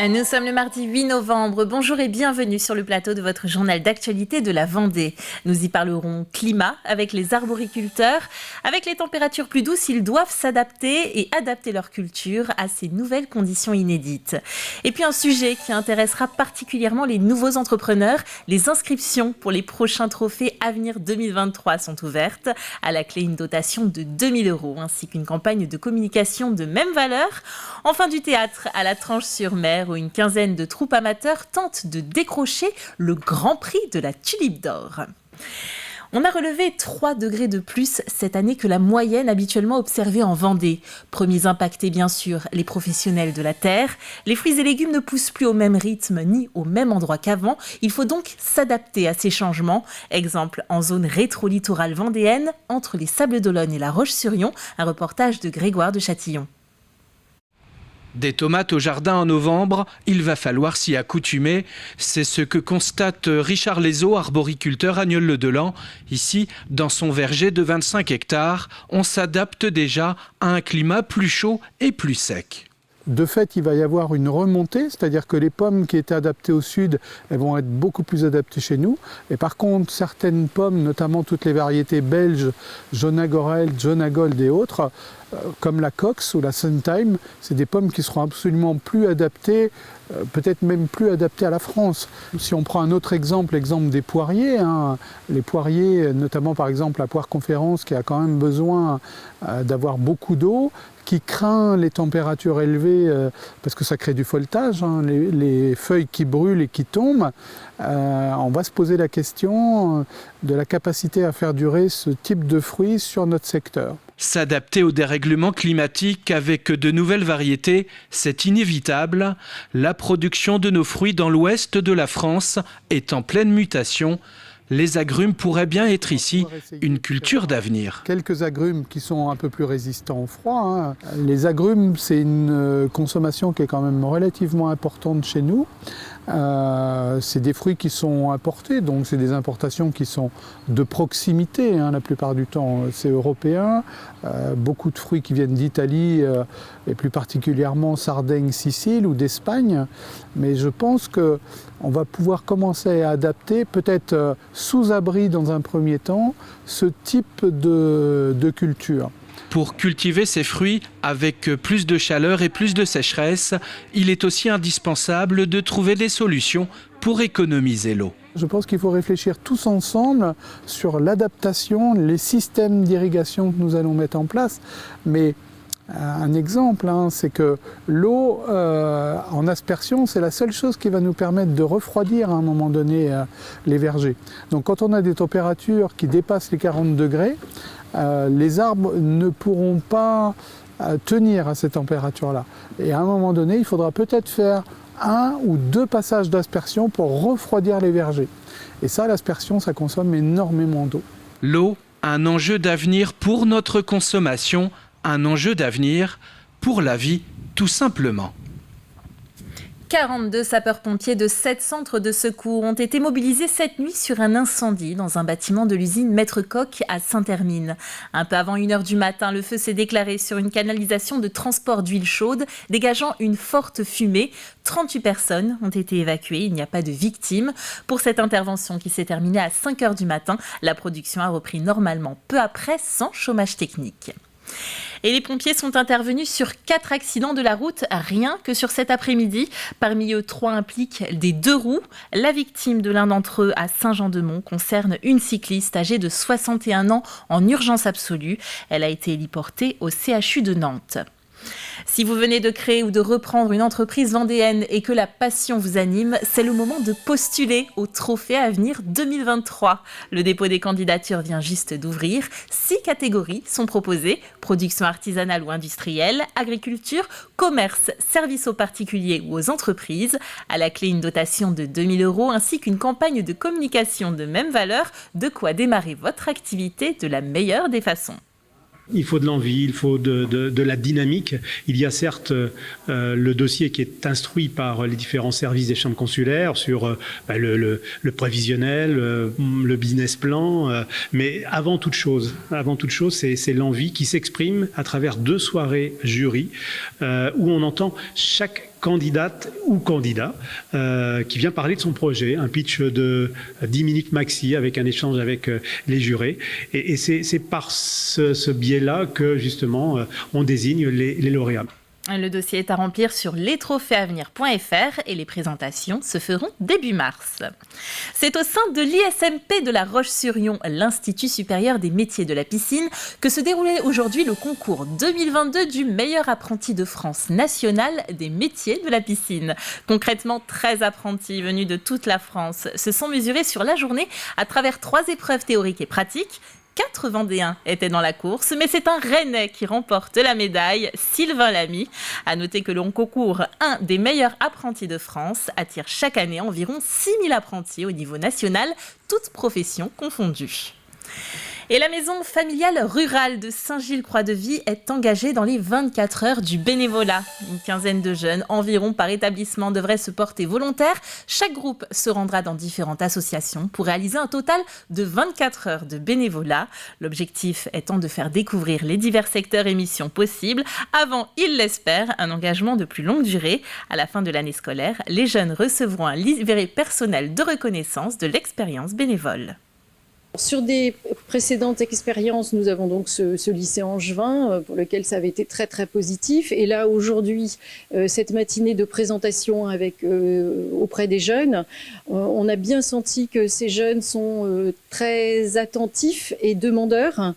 Nous sommes le mardi 8 novembre. Bonjour et bienvenue sur le plateau de votre journal d'actualité de la Vendée. Nous y parlerons climat avec les arboriculteurs. Avec les températures plus douces, ils doivent s'adapter et adapter leur culture à ces nouvelles conditions inédites. Et puis un sujet qui intéressera particulièrement les nouveaux entrepreneurs. Les inscriptions pour les prochains trophées Avenir 2023 sont ouvertes. À la clé, une dotation de 2 000 € ainsi qu'une campagne de communication de même valeur. Enfin du théâtre à la Tranche-sur-Mer où une quinzaine de troupes amateurs tentent de décrocher le Grand Prix de la Tulipe d'Or. On a relevé 3 degrés de plus cette année que la moyenne habituellement observée en Vendée. Premiers impactés bien sûr, les professionnels de la terre. Les fruits et légumes ne poussent plus au même rythme ni au même endroit qu'avant. Il faut donc s'adapter à ces changements. Exemple en zone rétro-littorale vendéenne, entre les Sables d'Olonne et la Roche-sur-Yon, un reportage de Grégoire de Châtillon. Des tomates au jardin en novembre, il va falloir s'y accoutumer. C'est ce que constate Richard Lézot, arboriculteur à Nieul-le-Delan. Ici, dans son verger de 25 hectares, on s'adapte déjà à un climat plus chaud et plus sec. De fait, il va y avoir une remontée, c'est-à-dire que les pommes qui étaient adaptées au sud, elles vont être beaucoup plus adaptées chez nous. Et par contre, certaines pommes, notamment toutes les variétés belges, Jonagorel, Jonagold et autres, comme la Cox ou la Suntime, c'est des pommes qui seront absolument plus adaptées, peut-être même plus adaptées à la France. Si on prend un autre exemple, l'exemple des poiriers, les poiriers, notamment par exemple la poire conférence qui a quand même besoin d'avoir beaucoup d'eau, qui craint les températures élevées parce que ça crée du feuilletage, les feuilles qui brûlent et qui tombent. On va se poser la question de la capacité à faire durer ce type de fruits sur notre secteur. S'adapter au dérèglement climatique avec de nouvelles variétés, c'est inévitable. La production de nos fruits dans l'ouest de la France est en pleine mutation. Les agrumes pourraient bien être ici une culture d'avenir. Quelques agrumes qui sont un peu plus résistants au froid. Les agrumes, c'est une consommation qui est quand même relativement importante chez nous. C'est des fruits qui sont importés, donc c'est des importations qui sont de proximité, la plupart du temps c'est européen. Beaucoup de fruits qui viennent d'Italie et plus particulièrement Sardaigne, Sicile ou d'Espagne. Mais je pense qu'on va pouvoir commencer à adapter, peut-être sous abri dans un premier temps, ce type de culture. Pour cultiver ces fruits avec plus de chaleur et plus de sécheresse, il est aussi indispensable de trouver des solutions pour économiser l'eau. Je pense qu'il faut réfléchir tous ensemble sur l'adaptation, les systèmes d'irrigation que nous allons mettre en place. Mais un exemple, c'est que l'eau en aspersion, c'est la seule chose qui va nous permettre de refroidir à un moment donné les vergers. Donc quand on a des températures qui dépassent les 40 degrés, les arbres ne pourront pas tenir à cette température-là. Et à un moment donné, il faudra peut-être faire 1 ou 2 passages d'aspersion pour refroidir les vergers. Et ça, l'aspersion, ça consomme énormément d'eau. L'eau, un enjeu d'avenir pour notre consommation, un enjeu d'avenir pour la vie, tout simplement. 42 sapeurs-pompiers de 7 centres de secours ont été mobilisés cette nuit sur un incendie dans un bâtiment de l'usine Maître Coq à Saint-Hermine. Un peu avant 1h du matin, le feu s'est déclaré sur une canalisation de transport d'huile chaude, dégageant une forte fumée. 38 personnes ont été évacuées, il n'y a pas de victimes. Pour cette intervention qui s'est terminée à 5h du matin, la production a repris normalement peu après, sans chômage technique. Et les pompiers sont intervenus sur 4 accidents de la route, rien que sur cet après-midi. Parmi eux, 3 impliquent des 2 roues. La victime de l'un d'entre eux à Saint-Jean-de-Mont concerne une cycliste âgée de 61 ans en urgence absolue. Elle a été héliportée au CHU de Nantes. Si vous venez de créer ou de reprendre une entreprise vendéenne et que la passion vous anime, c'est le moment de postuler au Trophée Avenir 2023. Le dépôt des candidatures vient juste d'ouvrir. 6 catégories sont proposées: production artisanale ou industrielle, agriculture, commerce, services aux particuliers ou aux entreprises. À la clé, une dotation de 2 000 € ainsi qu'une campagne de communication de même valeur. De quoi démarrer votre activité de la meilleure des façons. Il faut de l'envie, il faut de la dynamique. Il y a certes le dossier qui est instruit par les différents services des chambres consulaires sur le prévisionnel, le business plan, mais avant toute chose, c'est l'envie qui s'exprime à travers 2 soirées jury où on entend chaque candidate ou candidat qui vient parler de son projet, un pitch de 10 minutes maxi avec un échange avec les jurés. Et c'est par ce biais-là que justement on désigne les lauréats. Le dossier est à remplir sur lestrophéavenir.fr et les présentations se feront début mars. C'est au sein de l'ISMP de La Roche-sur-Yon, l'Institut supérieur des métiers de la piscine, que se déroulait aujourd'hui le concours 2022 du meilleur apprenti de France national des métiers de la piscine. Concrètement, 13 apprentis venus de toute la France se sont mesurés sur la journée à travers 3 épreuves théoriques et pratiques. 4 Vendéens étaient dans la course, mais c'est un Rennais qui remporte la médaille, Sylvain Lamy. À noter que le concours, un des meilleurs apprentis de France, attire chaque année environ 6000 apprentis au niveau national, toutes professions confondues. Et la maison familiale rurale de Saint-Gilles-Croix-de-Vie est engagée dans les 24 heures du bénévolat. Une quinzaine de jeunes environ par établissement devraient se porter volontaires. Chaque groupe se rendra dans différentes associations pour réaliser un total de 24 heures de bénévolat. L'objectif étant de faire découvrir les divers secteurs et missions possibles avant, ils l'espèrent, un engagement de plus longue durée. À la fin de l'année scolaire, les jeunes recevront un livret personnel de reconnaissance de l'expérience bénévole. Sur des précédentes expériences, nous avons donc ce lycée angevin pour lequel ça avait été très très positif. Et là aujourd'hui, cette matinée de présentation auprès des jeunes, on a bien senti que ces jeunes sont très attentifs et demandeurs.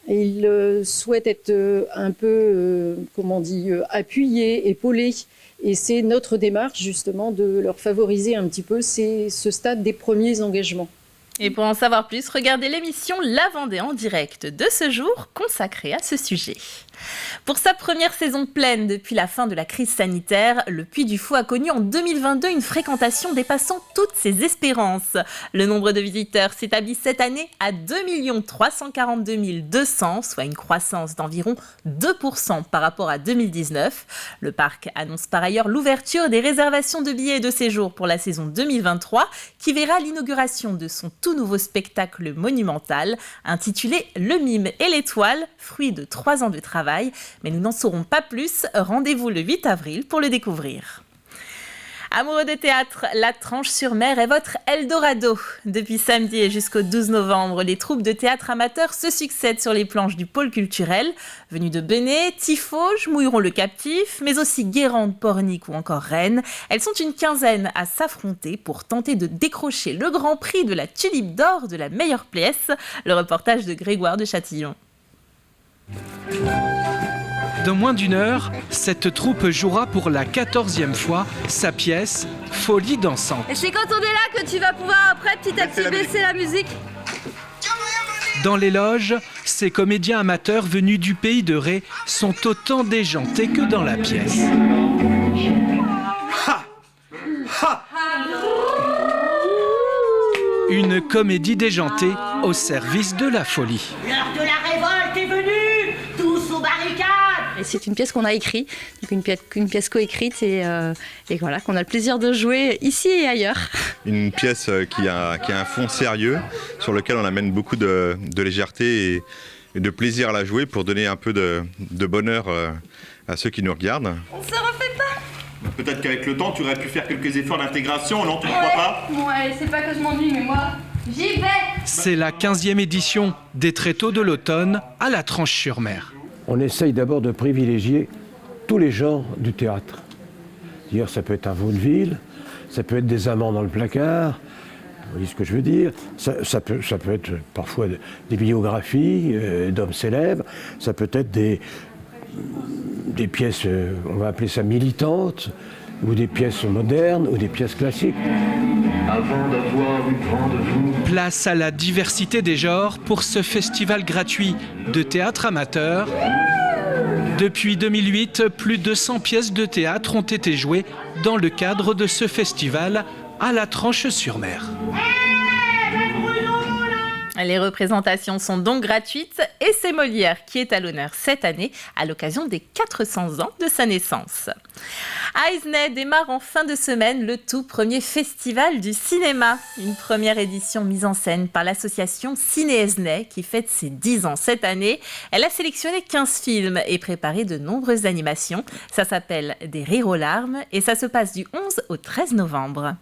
Ils souhaitent être un peu, appuyés, épaulés. Et c'est notre démarche justement de leur favoriser un petit peu ce stade des premiers engagements. Et pour en savoir plus, regardez l'émission La Vendée en direct de ce jour consacrée à ce sujet. Pour sa première saison pleine depuis la fin de la crise sanitaire, le Puy du Fou a connu en 2022 une fréquentation dépassant toutes ses espérances. Le nombre de visiteurs s'établit cette année à 2 342 200, soit une croissance d'environ 2% par rapport à 2019. Le parc annonce par ailleurs l'ouverture des réservations de billets et de séjour pour la saison 2023, qui verra l'inauguration de son tout nouveau spectacle monumental, intitulé Le Mime et l'Étoile, fruit de 3 ans de travail. Mais nous n'en saurons pas plus. Rendez-vous le 8 avril pour le découvrir. Amoureux de théâtre, la Tranche-sur-Mer est votre Eldorado. Depuis samedi et jusqu'au 12 novembre, les troupes de théâtre amateurs se succèdent sur les planches du pôle culturel. Venues de Benay, Tiffauges, Mouilleron-le-Captif, mais aussi Guérande, Pornic ou encore Rennes. Elles sont une quinzaine à s'affronter pour tenter de décrocher le grand prix de la Tulipe d'Or de la meilleure pièce. Le reportage de Grégoire de Châtillon. Dans moins d'une heure, cette troupe jouera pour la 14e fois sa pièce « Folie dansante ». Et c'est quand on est là que tu vas pouvoir après petit à petit baisser la musique. Dans les loges, ces comédiens amateurs venus du pays de Ré sont autant déjantés que dans la pièce. Ha! Ha! Une comédie déjantée au service de la folie. L'heure de la révolte est venue! Tous aux barricades! Et c'est une pièce qu'on a écrite, donc une pièce coécrite et voilà, qu'on a le plaisir de jouer ici et ailleurs. Une pièce qui a un fond sérieux, sur lequel on amène beaucoup de légèreté et de plaisir à la jouer pour donner un peu de bonheur à ceux qui nous regardent. On se refait pas! Peut-être qu'avec le temps, tu aurais pu faire quelques efforts d'intégration, non? Tu ne crois pas? Ouais, c'est pas que je m'ennuie, mais moi, j'y vais! C'est la 15e édition des Tréteaux de l'automne à la Tranche-sur-Mer. On essaye d'abord de privilégier tous les genres du théâtre. C'est-à-dire, ça peut être un vaudeville, ça peut être des amants dans le placard, vous voyez ce que je veux dire. Ça peut être parfois des biographies d'hommes célèbres, ça peut être des pièces, on va appeler ça militantes, ou des pièces modernes, ou des pièces classiques. Avant d'avoir eu vent de vous. Place à la diversité des genres pour ce festival gratuit de théâtre amateur. Depuis 2008, plus de 100 pièces de théâtre ont été jouées dans le cadre de ce festival à la Tranche-sur-Mer. Les représentations sont donc gratuites et c'est Molière qui est à l'honneur cette année à l'occasion des 400 ans de sa naissance. À Aizenay démarre en fin de semaine le tout premier festival du cinéma. Une première édition mise en scène par l'association Ciné Aizenay qui fête ses 10 ans cette année. Elle a sélectionné 15 films et préparé de nombreuses animations. Ça s'appelle Des rires aux larmes et ça se passe du 11 au 13 novembre.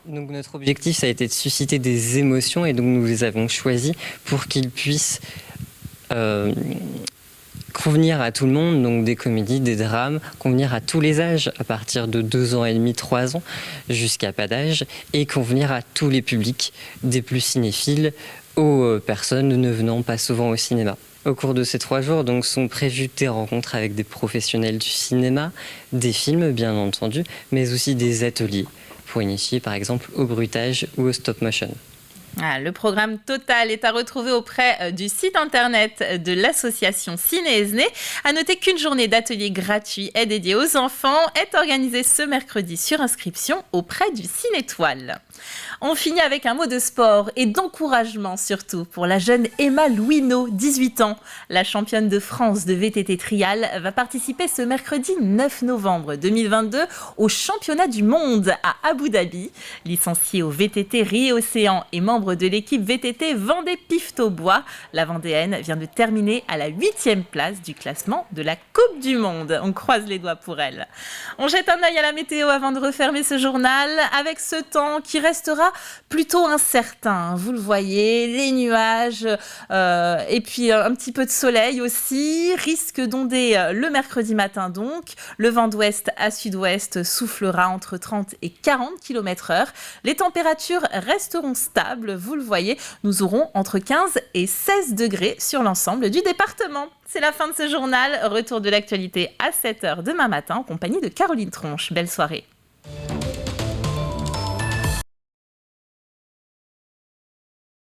Donc notre objectif, ça a été de susciter des émotions et donc nous les avons choisis pour qu'ils puissent convenir à tout le monde, donc des comédies, des drames, convenir à tous les âges, à partir de 2 ans et demi, 3 ans, jusqu'à pas d'âge, et convenir à tous les publics, des plus cinéphiles aux personnes ne venant pas souvent au cinéma. Au cours de ces 3 jours, donc, sont prévues des rencontres avec des professionnels du cinéma, des films bien entendu, mais aussi des ateliers pour initier par exemple au bruitage ou au stop motion. Le programme total est à retrouver auprès du site internet de l'association Ciné Aizenay. À noter qu'une journée d'atelier gratuit est dédiée aux enfants est organisée ce mercredi sur inscription auprès du Cinétoile. On finit avec un mot de sport et d'encouragement surtout pour la jeune Emma Louineau, 18 ans. La championne de France de VTT trial va participer ce mercredi 9 novembre 2022 au championnat du monde à Abu Dhabi. Licenciée au VTT Rie-Océan et membre de l'équipe VTT Vendée-Pifto-Bois, la Vendéenne vient de terminer à la 8e place du classement de la Coupe du Monde. On croise les doigts pour elle. On jette un œil à la météo avant de refermer ce journal avec ce temps qui restera plutôt incertain. Vous le voyez, les nuages et puis un petit peu de soleil aussi. Risque d'onder le mercredi matin donc. Le vent d'ouest à sud-ouest soufflera entre 30 et 40 km/h. Les températures resteront stables. Vous le voyez, nous aurons entre 15 et 16 degrés sur l'ensemble du département. C'est la fin de ce journal. Retour de l'actualité à 7h demain matin en compagnie de Caroline Tronche. Belle soirée.